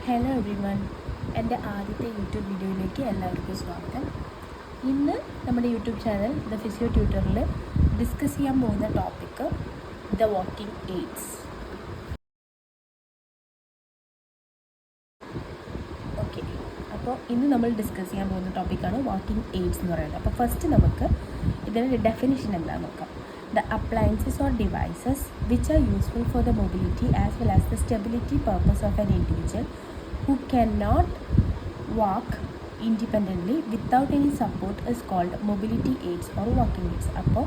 Hello everyone, എൻ്റെ ആദ്യത്തെ YouTube വീഡിയോയിലേക്ക് എല്ലാവർക്കും സ്വാഗതം. ഇന്ന് നമ്മുടെ യൂട്യൂബ് ചാനൽ ദ ഫിസിയോ ട്യൂട്ടറിൽ ഡിസ്കസ് ചെയ്യാൻ പോകുന്ന topic the walking aids. Okay, അപ്പോൾ ഇന്ന് നമ്മൾ ഡിസ്കസ് ചെയ്യാൻ പോകുന്ന ടോപ്പിക്കാണ് വാക്കിംഗ് എയ്ഡ്സ് എന്ന് പറയുന്നത്. അപ്പോൾ ഫസ്റ്റ് നമുക്ക് ഇതിൻ്റെ ഡെഫിനിഷൻ എന്താണെന്ന് നോക്കാം. The appliances or devices which are useful for the mobility as well as the stability purpose of an individual who cannot walk independently without any support is called mobility aids or walking aids. അപ്പോൾ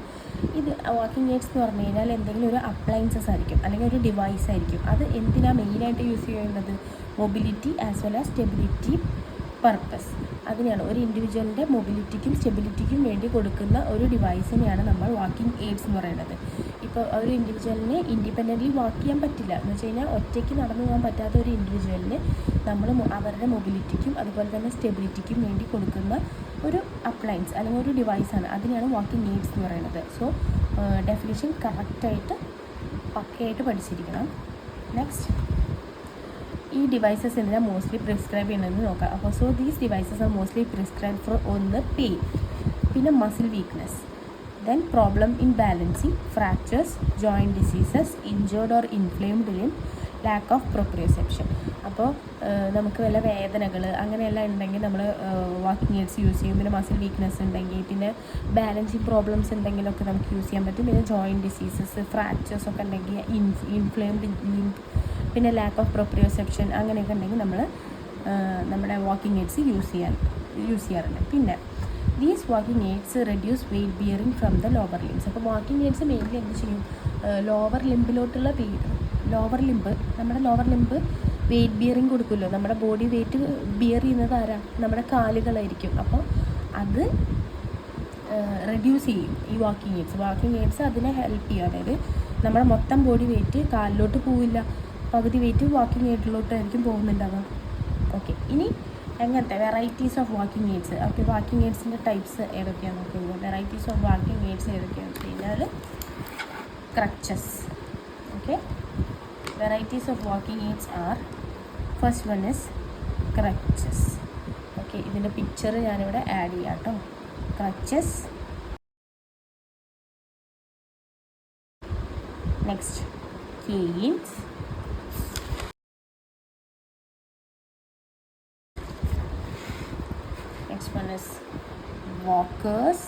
ഇത് walking aids എന്ന് പറഞ്ഞു കഴിഞ്ഞാൽ എന്തെങ്കിലും ഒരു appliances ആയിരിക്കും അല്ലെങ്കിൽ ഒരു ഡിവൈസ് ആയിരിക്കും. അത് എന്തിനാണ് മെയിനായിട്ട് യൂസ് ചെയ്യുന്നത്? Mobility as well as stability purpose. അതിനെയാണ് ഒരു ഇൻഡിവിജ്വലിൻ്റെ മൊബിലിറ്റിക്കും സ്റ്റെബിലിറ്റിക്കും വേണ്ടി കൊടുക്കുന്ന ഒരു ഡിവൈസിനെയാണ് നമ്മൾ വാക്കിംഗ് എയ്ഡ്സ് എന്ന് പറയുന്നത്. ഇപ്പോൾ ഒരു ഇൻഡിവിജ്വലിനെ ഇൻഡിപെൻഡൻ്റ്ലി വാക്ക് ചെയ്യാൻ പറ്റില്ല എന്ന് വെച്ച് കഴിഞ്ഞാൽ ഒറ്റയ്ക്ക് നടന്നു പോകാൻ പറ്റാത്ത ഒരു ഇൻഡിവിജ്വലിന് നമ്മൾ അവരുടെ മൊബിലിറ്റിക്കും അതുപോലെ തന്നെ സ്റ്റെബിലിറ്റിക്കും വേണ്ടി കൊടുക്കുന്ന ഒരു അപ്ലയൻസ് അല്ലെങ്കിൽ ഒരു ഡിവൈസാണ്. അതിനെയാണ് വാക്കിംഗ് എയ്ഡ്സ് എന്ന് പറയുന്നത്. സോ ഡെഫിനിഷൻ കറക്റ്റായിട്ട് പക്കയായിട്ട് പഠിച്ചിരിക്കണം. നെക്സ്റ്റ്, ഈ ഡിവൈസസ് എന്തിനാണ് മോസ്റ്റ്ലി പ്രിസ്ക്രൈബ് ചെയ്യണമെന്ന് നോക്കാം. അപ്പോൾ so these devices are mostly prescribe for ഒന്ന് പെയിൻ, പിന്നെ muscle weakness, then problem in balancing, fractures, joint diseases, injured or inflamed limb, lack of proprioception. അപ്പോൾ നമുക്ക് വല്ല വേദനകൾ അങ്ങനെയെല്ലാം ഉണ്ടെങ്കിൽ നമ്മൾ വാക്കിംഗ് എയ്ഡ്സ് യൂസ് ചെയ്യും. പിന്നെ മസിൽ വീക്ക്നെസ് ഉണ്ടെങ്കിൽ, പിന്നെ ബാലൻസിങ് പ്രോബ്ലംസ് ഉണ്ടെങ്കിലൊക്കെ നമുക്ക് യൂസ് ചെയ്യാൻ പറ്റും. പിന്നെ ജോയിൻറ്റ് ഡിസീസസ്, ഫ്രാക്ചേഴ്സ് ഒക്കെ ഉണ്ടെങ്കിൽ, ഇൻഫ്ലെയിംഡ് ലിംബ്, പിന്നെ ലാക്ക് ഓഫ് പ്രൊപ്രിയോസെപ്ഷൻ അങ്ങനെയൊക്കെ ഉണ്ടെങ്കിൽ നമ്മൾ നമ്മുടെ വാക്കിംഗ് എയ്ഡ്സ് യൂസ് ചെയ്യാറുണ്ട്. പിന്നെ these walking aids reduce weight bearing from the lower limbs. അപ്പോൾ വാക്കിംഗ് എയ്ഡ്സ് മെയിൻലി എന്ത് ചെയ്യും? ലോവർ ലിംബിലോട്ടുള്ള ലോവർ ലിംബ്, നമ്മുടെ ലോവർ ലിംബ് വെയിറ്റ് ബിയറിംഗ് കൊടുക്കുമല്ലോ. നമ്മുടെ ബോഡി വെയിറ്റ് ബിയർ ചെയ്യുന്നത് ആരാ? നമ്മുടെ കാലുകളായിരിക്കും. അപ്പോൾ അത് റെഡ്യൂസ് ചെയ്യും ഈ വാക്കിംഗ് എയ്ഡ്സ് അതിനെ ഹെൽപ്പ് ചെയ്യും. അതായത് നമ്മുടെ മൊത്തം ബോഡി വെയിറ്റ് കാലിലോട്ട് പോവില്ല, പകുതി വെയിറ്റ് വാക്കിംഗ് എയ്ഡിലോട്ടായിരിക്കും പോകുന്നുണ്ടാവുക. ഓക്കെ, ഇനി എങ്ങനത്തെ varieties of walking aids. Okay, walking എയ്ഡ്സിൻ്റെ ടൈപ്സ് ഏതൊക്കെയാണെന്ന് നോക്കുന്നത്. വെറൈറ്റീസ് ഓഫ് വാക്കിംഗ് എയ്ഡ്സ് ഏതൊക്കെയാണെന്ന് വെച്ച് കഴിഞ്ഞാൽ crutches. Okay, varieties of walking aids are, first one is crutches. Okay, ഇതിൻ്റെ പിക്ചർ ഞാനിവിടെ ആഡ് ചെയ്യാം കേട്ടോ. Crutches. Next, canes. Next one is walkers,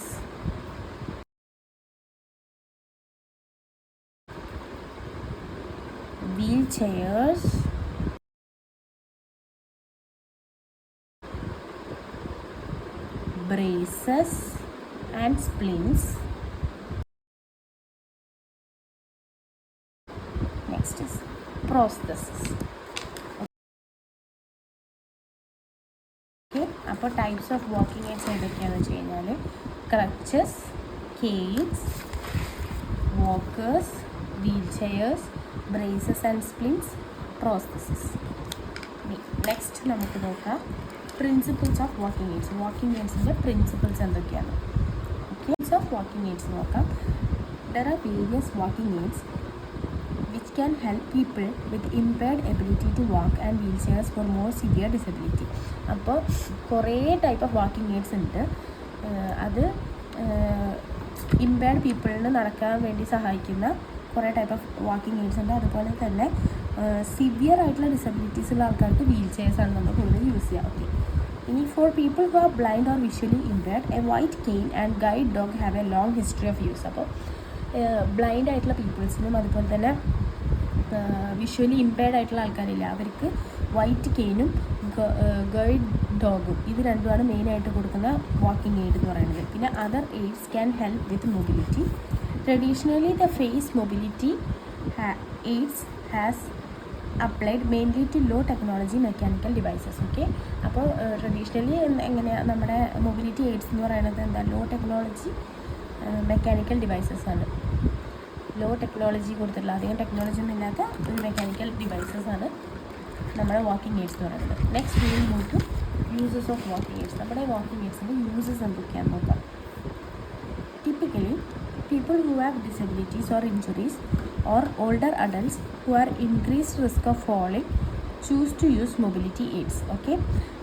wheelchairs, braces and splints. Next is prosthesis. Okay, അപ്പോൾ types of walking aids ഏതൊക്കെയാണെന്ന് വെച്ച് കഴിഞ്ഞാൽ crutches, canes, walkers, wheel chairs, braces and splints, prosthesis. Next നമുക്ക് നോക്കാം principles of walking aids. Walking എയ്ഡ്സിൻ്റെ principles എന്തൊക്കെയാണ്? Okay, of walking aids നോക്കാം. There are various walking aids which can help people with impaired ability to walk and wheelchairs for more severe disability. അപ്പോൾ കുറേ type of walking AIDS ഉണ്ട്. അത് impaired പീപ്പിളിന് നടക്കാൻ വേണ്ടി സഹായിക്കുന്ന കുറേ ടൈപ്പ് ഓഫ് വാക്കിംഗ് എയ്ഡ്സ് ഉണ്ട്. അതുപോലെ തന്നെ സിവിയർ ആയിട്ടുള്ള ഡിസബിലിറ്റീസ് ഉള്ള ആൾക്കാർക്ക് വീൽ ചെയർസാണ് നമ്മൾ കൂടുതൽ യൂസ് ചെയ്യുക. ഓക്കെ, ഇനി for people who are blind or visually impaired, a white cane and guide dog have a long history of use. അപ്പോൾ ബ്ലൈൻഡ് ആയിട്ടുള്ള പീപ്പിൾസിനും അതുപോലെ തന്നെ വിഷ്വലി ഇമ്പയർഡ് ആയിട്ടുള്ള ആൾക്കാരില്ല, അവർക്ക് വൈറ്റ് കെയിനും ഗൈഡ് ഡോഗും ഇത് രണ്ടുമാണ് മെയിനായിട്ട് കൊടുക്കുന്ന വാക്കിംഗ് എയ്ഡ് എന്ന് പറയുന്നത്. പിന്നെ other aids can help with mobility. Traditionally the face mobility aids has applied mainly to low technology mechanical devices. Okay, അപ്പോൾ ട്രഡീഷണലി എങ്ങനെയാണ് നമ്മുടെ മൊബിലിറ്റി എയ്ഡ്സ് എന്ന് പറയുന്നത്? എന്താ? ലോ ടെക്നോളജി മെക്കാനിക്കൽ ഡിവൈസസ് ആണ്. ലോ ടെക്നോളജി കൊടുത്തിട്ടുള്ള, അധികം ടെക്നോളജി ഒന്നും ഇല്ലാത്ത ഒരു മെക്കാനിക്കൽ ഡിവൈസസ് ആണ് നമ്മുടെ വാക്കിംഗ് എയ്ഡ്സ് എന്ന് പറയുന്നത്. Next we will move to uses of walking aids. നമ്മുടെ വാക്കിംഗ് എയ്ഡ്സിൻ്റെ യൂസസ് എന്തൊക്കെയാണെന്ന് നോക്കാം. Typically people who have disabilities or injuries or older adults who are increased risk of falling choose to use mobility aids. Okay,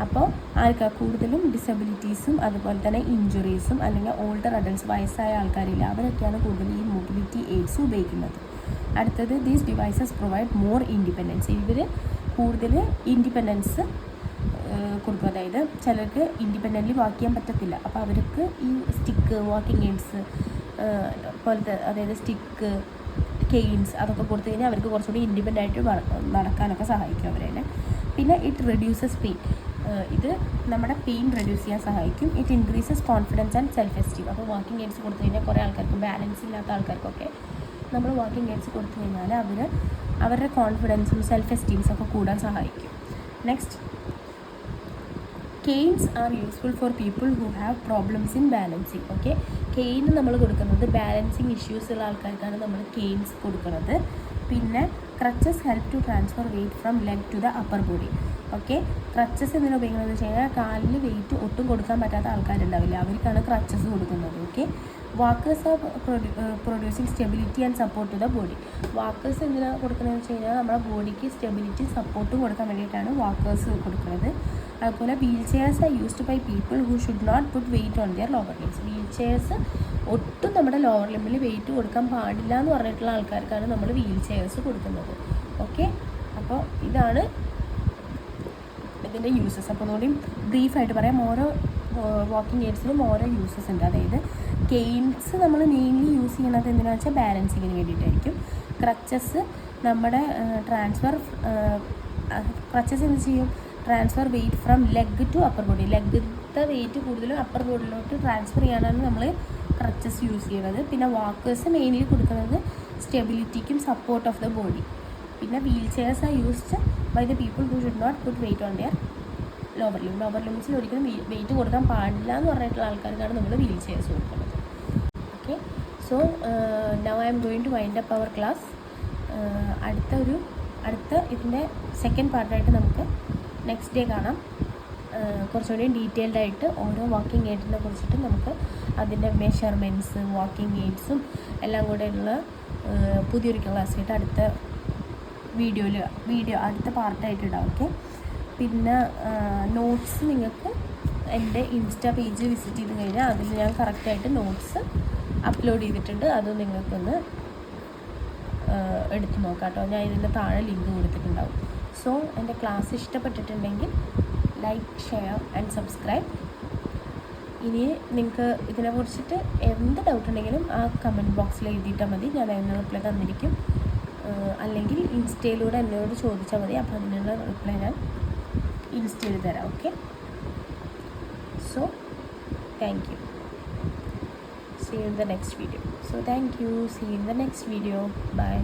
അപ്പോൾ ആർക്കാ കൂടുതലും ഡിസബിലിറ്റീസും അതുപോലെ തന്നെ ഇഞ്ചുറീസും അല്ലെങ്കിൽ ഓൾഡർ അഡൾട്ട്സ് വയസ്സായ ആൾക്കാരില്ല, അവരൊക്കെയാണ് കൂടുതൽ ഈ മൊബിലിറ്റി എയ്ഡ്സ് ഉപയോഗിക്കുന്നത്. അടുത്തത് these devices provide more independence. ഇവർ കൂടുതൽ ഇൻഡിപെൻഡൻസ് കൊടുക്കും. അതായത് ചിലർക്ക് ഇൻഡിപെൻഡൻ്റ്ലി വാക്ക് ചെയ്യാൻ പറ്റത്തില്ല, അപ്പോൾ അവർക്ക് ഈ സ്റ്റിക്ക്, വാക്കിംഗ് എയ്ഡ്സ് പോലത്തെ, അതായത് സ്റ്റിക്ക്, കെയിൻസ് അതൊക്കെ കൊടുത്തു കഴിഞ്ഞാൽ അവർക്ക് കുറച്ചുകൂടി ഇൻഡിപെൻഡൻ്റ് ആയിട്ട് നടക്കാനൊക്കെ സഹായിക്കും അവരെ. പിന്നെ ഇറ്റ് റെഡ്യൂസസ് പെയിൻ. ഇത് നമ്മുടെ പെയിൻ റെഡ്യൂസ് ചെയ്യാൻ സഹായിക്കും. It increases confidence and self esteem. അപ്പോൾ വാക്കിംഗ് എയ്ഡ്സ് കൊടുത്തു കഴിഞ്ഞാൽ കുറേ ആൾക്കാർക്ക്, ബാലൻസ് ഇല്ലാത്ത ആൾക്കാർക്കൊക്കെ നമ്മൾ വാക്കിംഗ് എയ്ഡ്സ് കൊടുത്തു കഴിഞ്ഞാൽ അവരുടെ കോൺഫിഡൻസും സെൽഫ് എസ്റ്റീംസും ഒക്കെ കൂടാൻ സഹായിക്കും. Next, canes are useful for people who have problems in balancing. Okay, cane നമ്മൾ കൊടുക്കുന്നത് ബാലൻസിങ് ഇഷ്യൂസ് ഉള്ള ആൾക്കാർക്കാണ് നമ്മൾ കെയിൻസ് കൊടുക്കുന്നത്. പിന്നെ crutches help to transfer weight from leg to the upper body. Okay, crutches എന്തിനാണ് ഉപയോഗിക്കുന്നത് വെച്ച് കഴിഞ്ഞാൽ കാലിൽ വെയിറ്റ് ഒട്ടും കൊടുക്കാൻ പറ്റാത്ത ആൾക്കാരുണ്ടാവില്ല, അവർക്കാണ് ക്രച്ചസ് കൊടുക്കുന്നത്. Okay, walkers are producing stability and support to the body. Walkers എന്തിനാണ് കൊടുക്കുന്നതെന്ന് വെച്ച് കഴിഞ്ഞാൽ നമ്മുടെ ബോഡിക്ക് സ്റ്റെബിലിറ്റി സപ്പോർട്ടും കൊടുക്കാൻ വേണ്ടിയിട്ടാണ് വാക്കേഴ്സ് കൊടുക്കുന്നത്. അതുപോലെ wheel chairs are used by people who should not put weight on their lower limbs. Wheelchairs ഒട്ടും നമ്മുടെ ലോവർ ലിമ്പിൽ വെയിറ്റ് കൊടുക്കാൻ പാടില്ല എന്ന് പറഞ്ഞിട്ടുള്ള ആൾക്കാർക്കാണ് നമ്മൾ വീൽ ചെയർസ് കൊടുക്കുന്നത്. ഓക്കെ, അപ്പോൾ ഇതാണ് ഇതിൻ്റെ യൂസസ്. അപ്പോൾ ഒന്നുകൂടി ബ്രീഫായിട്ട് പറയാം. ഓരോ വാക്കിംഗ് എയ്ഡ്സിനും ഓരോ യൂസസ് ഉണ്ട്. അതായത് കെയിൻസ് നമ്മൾ മെയിൻലി യൂസ് ചെയ്യുന്നത് എന്തിനാണെന്ന് വെച്ചാൽ ബാലൻസിങ്ങിന് വേണ്ടിയിട്ടായിരിക്കും. ക്രച്ചസ് നമ്മുടെ ക്രച്ചസ് എന്ത് ചെയ്യും, transfer weight from leg to upper body. ലെഗത്തെ വെയിറ്റ് കൂടുതലും അപ്പർ ബോഡിയിലോട്ട് ട്രാൻസ്ഫർ ചെയ്യാനാണ് നമ്മൾ ക്രച്ചസ് യൂസ് ചെയ്യുന്നത്. പിന്നെ വാക്കേഴ്സ് മെയിൻലി കൊടുക്കുന്നത് സ്റ്റെബിലിറ്റിക്കും സപ്പോർട്ട് ഓഫ് ദ ബോഡി. പിന്നെ wheel chairs are used by the people who should not put weight on their lower limb. Lower ലിംസിൽ ഒരിക്കലും വെയിറ്റ് കൊടുക്കാൻ പാടില്ല എന്ന് പറഞ്ഞിട്ടുള്ള ആൾക്കാർക്കാണ് നമ്മൾ വീൽ ചെയർസ് കൊടുക്കുന്നത്. Okay, so now I'm going to wind up our class. അടുത്ത ഇതിൻ്റെ സെക്കൻഡ് പാർട്ടായിട്ട് നമുക്ക് നെക്സ്റ്റ് ഡേ കാണാം. കുറച്ചുകൂടി ഡീറ്റെയിൽഡ് ആയിട്ട് ഓരോ വാക്കിംഗ് എയ്ഡിനെ കുറിച്ചിട്ട് നമുക്ക് അതിൻ്റെ മെഷർമെൻറ്റ്സ്, വാക്കിംഗ് എയ്ഡ്സും എല്ലാം കൂടെ ഉള്ള പുതിയൊരു ക്ലാസ്സായിട്ട് അടുത്ത വീഡിയോ അടുത്ത പാർട്ടായിട്ട് ഇടാം. ഓക്കെ, പിന്നെ നോട്ട്സ് നിങ്ങൾക്ക് എൻ്റെ ഇൻസ്റ്റാ പേജ് വിസിറ്റ് ചെയ്ത് കഴിഞ്ഞാൽ അതിൽ ഞാൻ കറക്റ്റായിട്ട് നോട്ട്സ് അപ്ലോഡ് ചെയ്തിട്ടുണ്ട്. അത് നിങ്ങൾക്കൊന്ന് എടുത്ത് നോക്കാം കേട്ടോ. ഞാൻ ഇതിൻ്റെ താഴെ ലിങ്ക് കൊടുത്തിട്ടുണ്ടാവും. സോ എൻ്റെ ക്ലാസ് ഇഷ്ടപ്പെട്ടിട്ടുണ്ടെങ്കിൽ ലൈക്ക്, ഷെയർ ആൻഡ് സബ്സ്ക്രൈബ്. ഇനി നിങ്ങൾക്ക് ഇതിനെക്കുറിച്ചിട്ട് എന്ത് ഡൗട്ട് ഉണ്ടെങ്കിലും ആ കമൻറ്റ് ബോക്സിൽ എഴുതിയിട്ടാൽ മതി, ഞാൻ അതിന് റിപ്ലൈ തന്നിരിക്കും. അല്ലെങ്കിൽ ഇൻസ്റ്റയിലൂടെ എന്നോട് ചോദിച്ചാൽ മതി, അപ്പോൾ അതിനുള്ള റിപ്ലൈ ഞാൻ ഇൻസ്റ്റയിൽ തരാം. Okay, so thank you. See you in the next video. So thank you. See you in the next video. Bye.